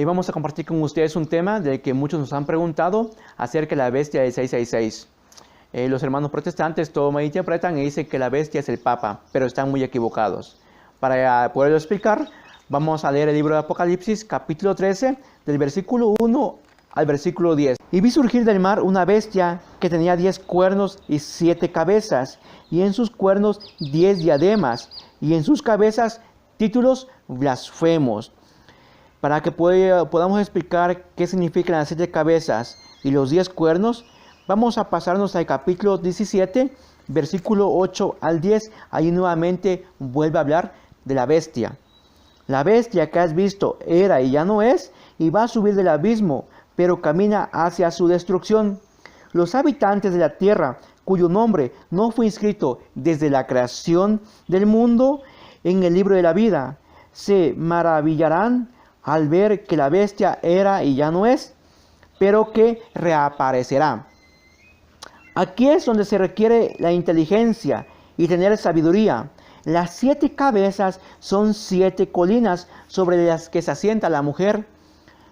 Vamos a compartir con ustedes un tema del que muchos nos han preguntado acerca de la bestia del 666. Los hermanos protestantes toman e interpretan y dicen que la bestia es el Papa, pero están muy equivocados. Para poderlo explicar, vamos a leer el libro de Apocalipsis, capítulo 13, del versículo 1 al versículo 10. Y vi surgir del mar una bestia que tenía 10 cuernos y 7 cabezas, y en sus cuernos 10 diademas, y en sus cabezas títulos blasfemos. Para que podamos explicar qué significan las 7 cabezas y los 10 cuernos, vamos a pasarnos al capítulo 17, versículo 8 al 10. Ahí nuevamente vuelve a hablar de la bestia. La bestia que has visto era y ya no es, y va a subir del abismo, pero camina hacia su destrucción. Los habitantes de la tierra, cuyo nombre no fue inscrito desde la creación del mundo en el libro de la vida, se maravillarán al ver que la bestia era y ya no es, pero que reaparecerá. Aquí es donde se requiere la inteligencia y tener sabiduría. Las 7 cabezas son 7 colinas sobre las que se asienta la mujer.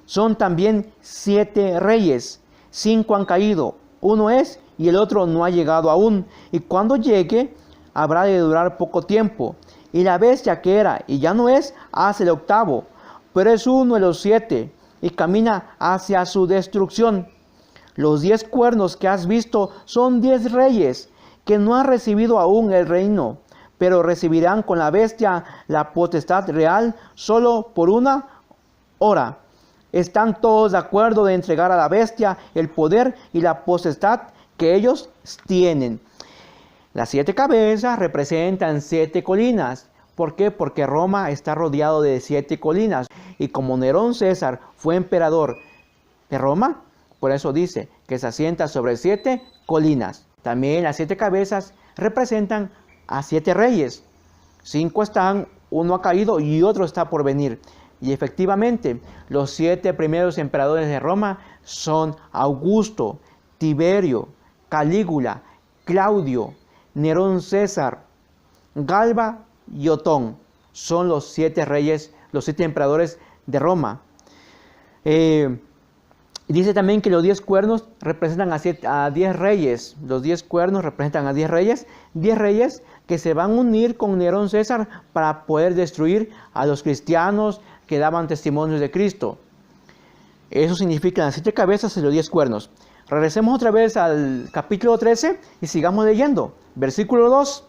Son también 7 reyes. 5 han caído, uno es y el otro no ha llegado aún. Y cuando llegue, habrá de durar poco tiempo. Y la bestia que era y ya no es, hace el octavo, pero es uno de los 7 y camina hacia su destrucción. Los 10 cuernos que has visto son 10 reyes que no han recibido aún el reino, pero recibirán con la bestia la potestad real solo por una hora. Están todos de acuerdo de entregar a la bestia el poder y la potestad que ellos tienen. Las 7 cabezas representan 7 colinas. ¿Por qué? Porque Roma está rodeado de 7 colinas. Y como Nerón César fue emperador de Roma, por eso dice que se asienta sobre 7 colinas. También las 7 cabezas representan a 7 reyes. 5 están, uno ha caído y otro está por venir. Y efectivamente, los 7 primeros emperadores de Roma son Augusto, Tiberio, Calígula, Claudio, Nerón César, Galba y Otón. Son los 7 reyes, los 7 emperadores de Roma. Dice también que los 10 cuernos representan a 10 reyes. Los 10 cuernos representan a 10 reyes. 10 reyes que se van a unir con Nerón César para poder destruir a los cristianos que daban testimonios de Cristo. Eso significa las 7 cabezas y los 10 cuernos. Regresemos otra vez al capítulo 13 y sigamos leyendo. Versículo 2.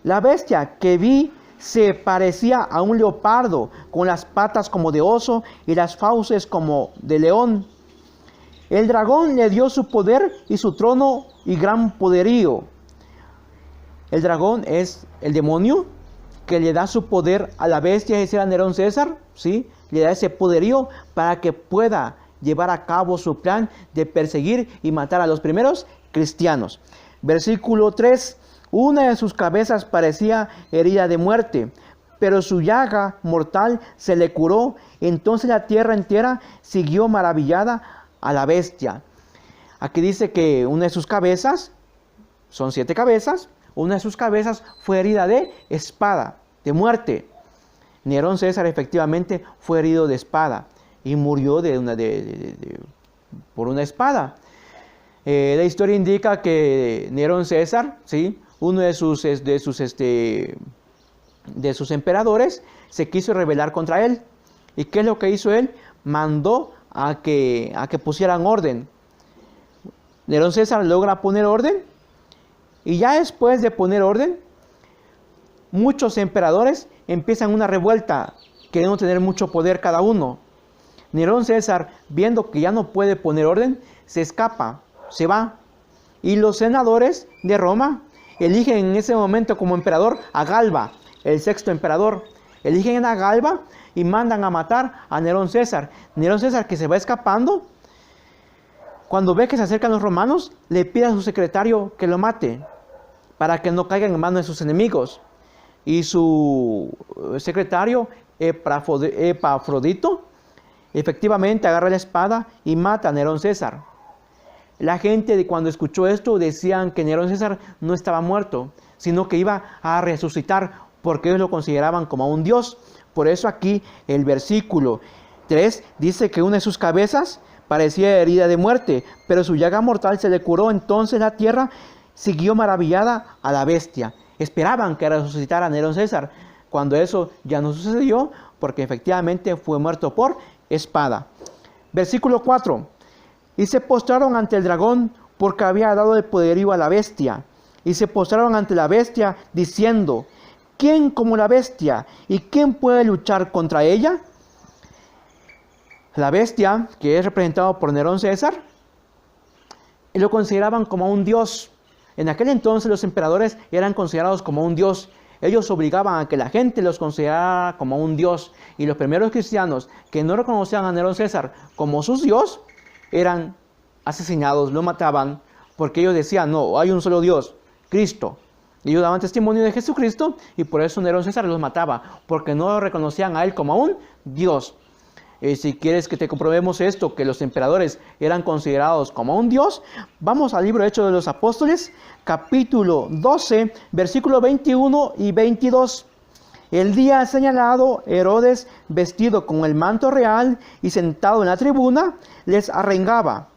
La bestia que vi se parecía a un leopardo, con las patas como de oso y las fauces como de león. El dragón le dio su poder y su trono y gran poderío. El dragón es el demonio que le da su poder a la bestia, ese era Nerón César, ¿sí? Le da ese poderío para que pueda llevar a cabo su plan de perseguir y matar a los primeros cristianos. Versículo 3. Una de sus cabezas parecía herida de muerte, pero su llaga mortal se le curó. Entonces la tierra entera siguió maravillada a la bestia. Aquí dice que una de sus cabezas, son 7 cabezas, una de sus cabezas fue herida de espada, de muerte. Nerón César efectivamente fue herido de espada y murió por una espada. La historia indica que Nerón César, ¿sí?, uno de sus emperadores, se quiso rebelar contra él. ¿Y qué es lo que hizo él? Mandó a que pusieran orden. Nerón César logra poner orden, y ya después de poner orden, muchos emperadores empiezan una revuelta, queriendo tener mucho poder cada uno. Nerón César, viendo que ya no puede poner orden, se escapa, se va. Y los senadores de Roma eligen en ese momento como emperador a Galba, el 6º emperador. Eligen a Galba y mandan a matar a Nerón César. Nerón César, que se va escapando, cuando ve que se acercan los romanos, le pide a su secretario que lo mate, para que no caiga en manos de sus enemigos. Y su secretario, Epafrodito, efectivamente agarra la espada y mata a Nerón César. La gente, cuando escuchó esto, decían que Nerón César no estaba muerto, sino que iba a resucitar, porque ellos lo consideraban como un dios. Por eso aquí el versículo 3 dice que una de sus cabezas parecía herida de muerte, pero su llaga mortal se le curó. Entonces la tierra siguió maravillada a la bestia. Esperaban que resucitara Nerón César, cuando eso ya no sucedió, porque efectivamente fue muerto por espada. Versículo 4. Y se postraron ante el dragón, porque había dado el poderío a la bestia. Y se postraron ante la bestia, diciendo: ¿quién como la bestia? ¿Y quién puede luchar contra ella? La bestia, que es representado por Nerón César, lo consideraban como un dios. En aquel entonces los emperadores eran considerados como un dios. Ellos obligaban a que la gente los considerara como un dios. Y los primeros cristianos que no reconocían a Nerón César como su dios, eran asesinados, lo mataban, porque ellos decían: no, hay un solo Dios, Cristo. Y ellos daban testimonio de Jesucristo, y por eso Nerón César los mataba, porque no reconocían a él como un dios. Si quieres que te comprobemos esto, que los emperadores eran considerados como un dios, vamos al libro Hechos de los Apóstoles, capítulo 12, versículos 21 y 22. El día señalado, Herodes, vestido con el manto real y sentado en la tribuna, les arengaba.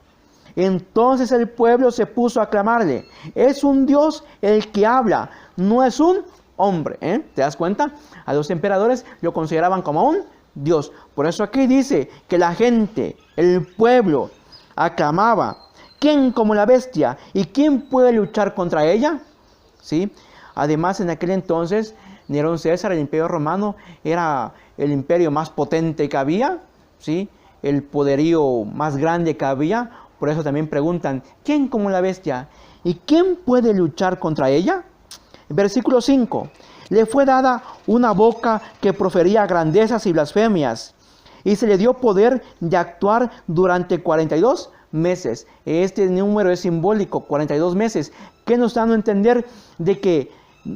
Entonces el pueblo se puso a clamarle: es un Dios el que habla, no es un hombre. ¿Te das cuenta? A los emperadores lo consideraban como un Dios. Por eso aquí dice que la gente, el pueblo, aclamaba: ¿quién como la bestia? ¿Y quién puede luchar contra ella? ¿Sí? Además, en aquel entonces, Nerón César, el imperio romano, era el imperio más potente que había, ¿sí? El poderío más grande que había. Por eso también preguntan: ¿quién como la bestia? ¿Y quién puede luchar contra ella? Versículo 5. Le fue dada una boca que profería grandezas y blasfemias, y se le dio poder de actuar durante 42 meses. Este número es simbólico, 42 meses, que nos dan a entender de que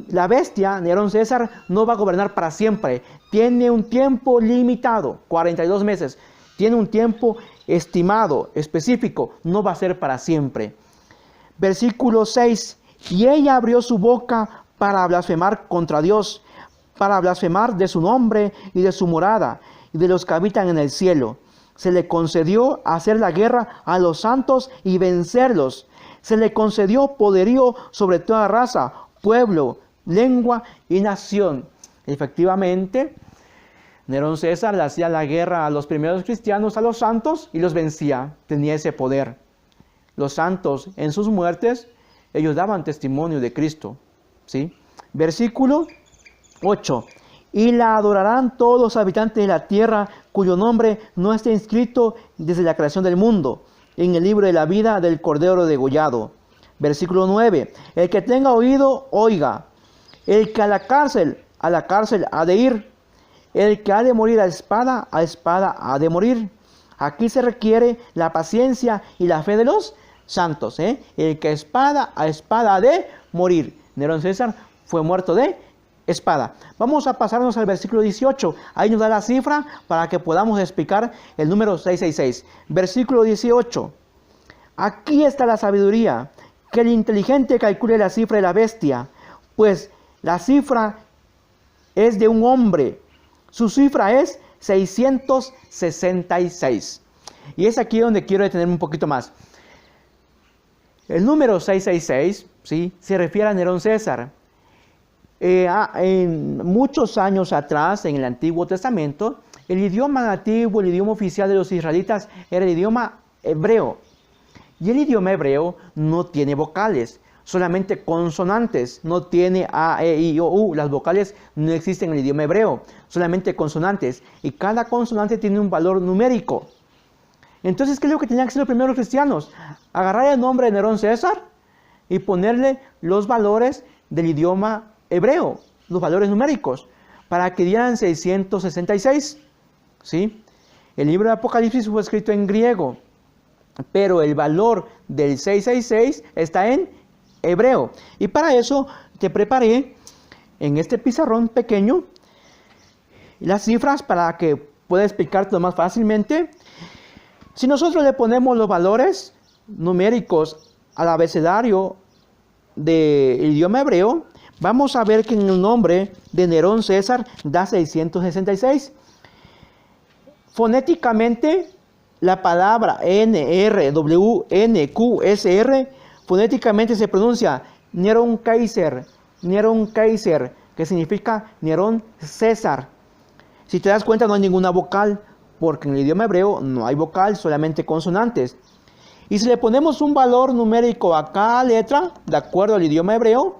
la bestia, Nerón César, no va a gobernar para siempre. Tiene un tiempo limitado, 42 meses. Tiene un tiempo estimado, específico, no va a ser para siempre. Versículo 6. Y ella abrió su boca para blasfemar contra Dios, para blasfemar de su nombre y de su morada, y de los que habitan en el cielo. Se le concedió hacer la guerra a los santos y vencerlos. Se le concedió poderío sobre toda raza, pueblo, lengua y nación. Efectivamente, Nerón César le hacía la guerra a los primeros cristianos, a los santos, y los vencía. Tenía ese poder. Los santos, en sus muertes, ellos daban testimonio de Cristo. ¿Sí? Versículo 8. Y la adorarán todos los habitantes de la tierra, cuyo nombre no está inscrito desde la creación del mundo en el libro de la vida del Cordero degollado. Versículo 9. El que tenga oído, oiga. El que a la cárcel ha de ir. El que ha de morir a espada ha de morir. Aquí se requiere la paciencia y la fe de los santos. El que a espada ha de morir. Nerón César fue muerto de espada. Vamos a pasarnos al versículo 18. Ahí nos da la cifra para que podamos explicar el número 666. Versículo 18. Aquí está la sabiduría, que el inteligente calcule la cifra de la bestia, pues la cifra es de un hombre. Su cifra es 666. Y es aquí donde quiero detenerme un poquito más. El número 666, ¿sí?, se refiere a Nerón César. En muchos años atrás, en el Antiguo Testamento, el idioma nativo, el idioma oficial de los israelitas era el idioma hebreo. Y el idioma hebreo no tiene vocales, solamente consonantes. No tiene A, E, I, O, U. Las vocales no existen en el idioma hebreo, solamente consonantes. Y cada consonante tiene un valor numérico. Entonces, ¿qué es lo que tenían que hacer los primeros cristianos? Agarrar el nombre de Nerón César y ponerle los valores del idioma hebreo, los valores numéricos, para que dieran 666. ¿Sí? El libro de Apocalipsis fue escrito en griego, pero el valor del 666 está en hebreo. Y para eso te preparé en este pizarrón pequeño las cifras para que pueda explicártelo más fácilmente. Si nosotros le ponemos los valores numéricos al abecedario del idioma hebreo, vamos a ver que en el nombre de Nerón César da 666. Fonéticamente, la palabra NRWNQSR, fonéticamente se pronuncia Nerón Kaiser, que significa Nerón César. Si te das cuenta, no hay ninguna vocal, porque en el idioma hebreo no hay vocal, solamente consonantes. Y si le ponemos un valor numérico a cada letra, de acuerdo al idioma hebreo,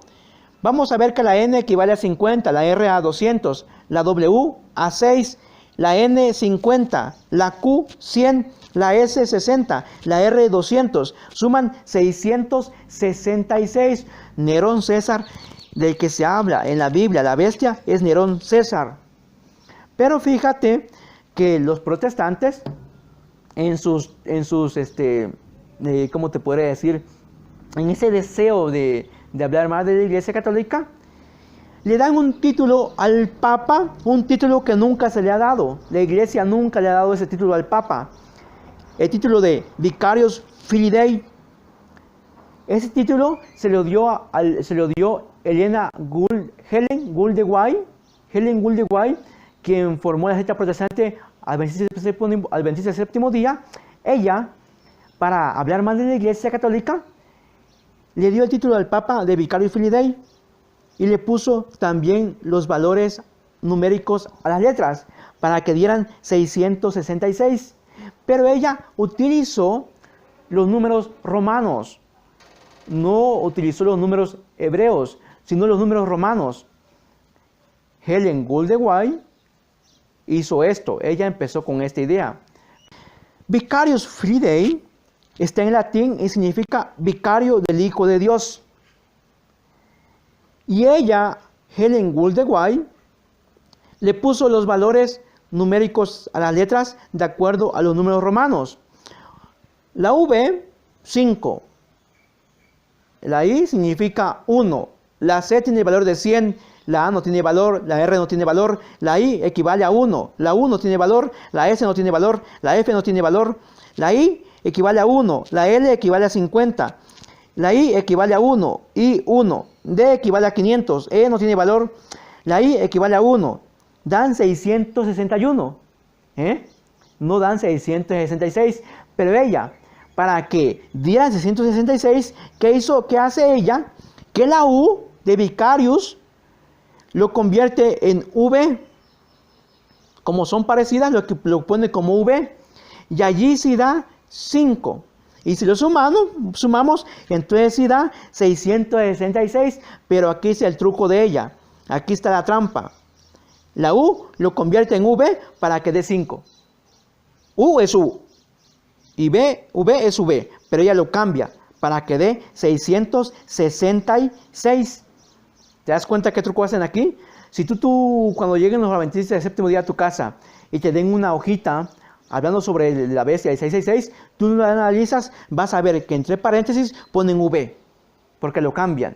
vamos a ver que la N equivale a 50, la R a 200, la W a 6, la N 50, la Q 100, la S 60, la R 200, suman 666. Nerón César, del que se habla en la Biblia, la bestia, es Nerón César. Pero fíjate que los protestantes, ¿cómo te podría decir? En ese deseo de hablar más de la Iglesia Católica, le dan un título al Papa, un título que nunca se le ha dado. La Iglesia nunca le ha dado ese título al Papa. El título de Vicarius Filii Dei. Ese título se lo dio Helen Gould de Guay, quien formó la secta protestante Adventista del Séptimo Día. Ella, para hablar más de la Iglesia Católica, le dio el título al Papa de Vicarius Filii Dei y le puso también los valores numéricos a las letras para que dieran 666. Pero ella utilizó los números romanos, no utilizó los números hebreos, sino los números romanos. Helen Gould de Guay hizo esto, ella empezó con esta idea. Vicarius Filii Dei está en latín y significa vicario del Hijo de Dios. Y ella, Helen Gould de Guay, le puso los valores numéricos a las letras de acuerdo a los números romanos. La V, 5. La I significa 1. La C tiene el valor de 100. La A no tiene valor. La R no tiene valor. La I equivale a 1. La U no tiene valor. La S no tiene valor. La F no tiene valor. La I equivale a 1. La L equivale a 50. La I equivale a 1. I 1. D equivale a 500. E no tiene valor. La I equivale a 1. Dan 661. No dan 666. Pero ella, para que dieran 666, ¿qué hace ella? Que la U de Vicarius lo convierte en V. Como son parecidas, lo pone como V. Y allí sí da 5. Y si lo sumamos, entonces sí da 666. Pero aquí está el truco de ella. Aquí está la trampa. La U lo convierte en V para que dé 5. U es U. Y V es V. Pero ella lo cambia para que dé 666. ¿Te das cuenta qué truco hacen aquí? Si tú cuando lleguen los adventistas del séptimo día a tu casa y te den una hojita hablando sobre la bestia de 666, tú lo analizas, vas a ver que entre paréntesis ponen V, porque lo cambian.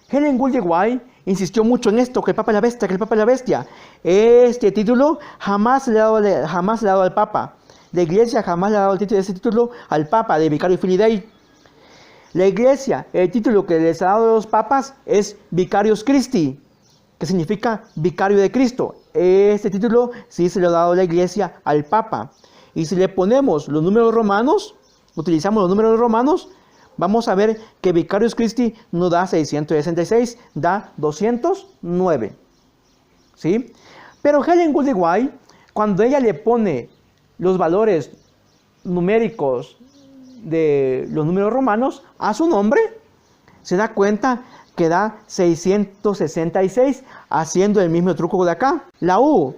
Helen Gould de Guay insistió mucho en esto, que el Papa es la bestia, que el Papa es la bestia. Este título jamás le ha dado al Papa. La Iglesia jamás le ha dado ese título al Papa de Vicarius Filii Dei. La Iglesia, el título que les ha dado a los papas es Vicarius Christi, que significa vicario de Cristo. Este título sí se lo ha dado la Iglesia al Papa. Y si le ponemos los números romanos, utilizamos los números romanos, vamos a ver que Vicarius Christi no da 666, da 209. ¿Sí? Pero Helen Gould de Guay, cuando ella le pone los valores numéricos de los números romanos a su nombre, se da cuenta que da 666, haciendo el mismo truco de acá. La U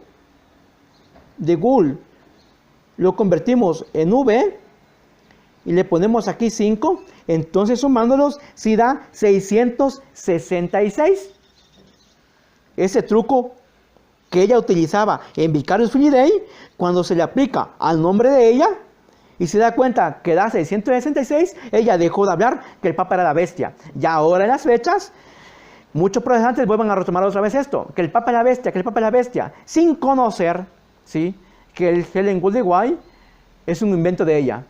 de Gould lo convertimos en V y le ponemos aquí 5, entonces sumándolos sí da 666. Ese truco que ella utilizaba en Vicarius Filii Dei, cuando se le aplica al nombre de ella y se da cuenta que da 666, ella dejó de hablar que el Papa era la bestia. Ya ahora en las fechas, muchos protestantes vuelven a retomar otra vez esto, que el Papa es la bestia, que el Papa es la bestia, sin conocer, ¿sí?, que el Helen Gould de Guay es un invento de ella.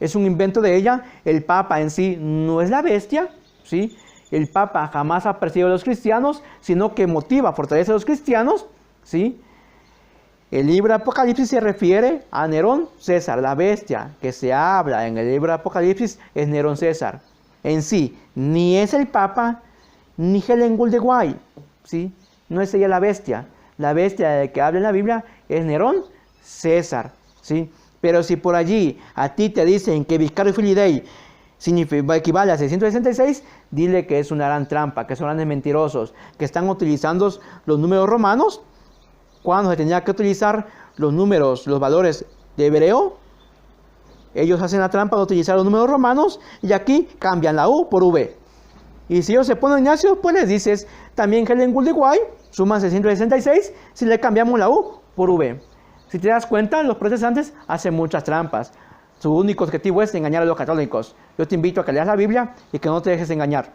Es un invento de ella. El Papa en sí no es la bestia, ¿sí? El Papa jamás ha perseguido a los cristianos, sino que motiva, fortalece a los cristianos, ¿sí? El libro de Apocalipsis se refiere a Nerón César. La bestia que se habla en el libro de Apocalipsis es Nerón César. En sí, ni es el Papa, ni Helen Gould de Guay, ¿sí? No es ella la bestia. La bestia de que habla en la Biblia es Nerón César, ¿sí? Pero si por allí a ti te dicen que Vicario Filii Dei equivale a 666, dile que es una gran trampa, que son grandes mentirosos, que están utilizando los números romanos cuando se tenía que utilizar los números, los valores de hebreo. Ellos hacen la trampa de utilizar los números romanos y aquí cambian la U por V. Y si ellos se ponen necios, pues les dices, también Helen Gould de Guay suman 666 si le cambiamos la U por V. Si te das cuenta, los protestantes hacen muchas trampas. Su único objetivo es engañar a los católicos. Yo te invito a que leas la Biblia y que no te dejes engañar.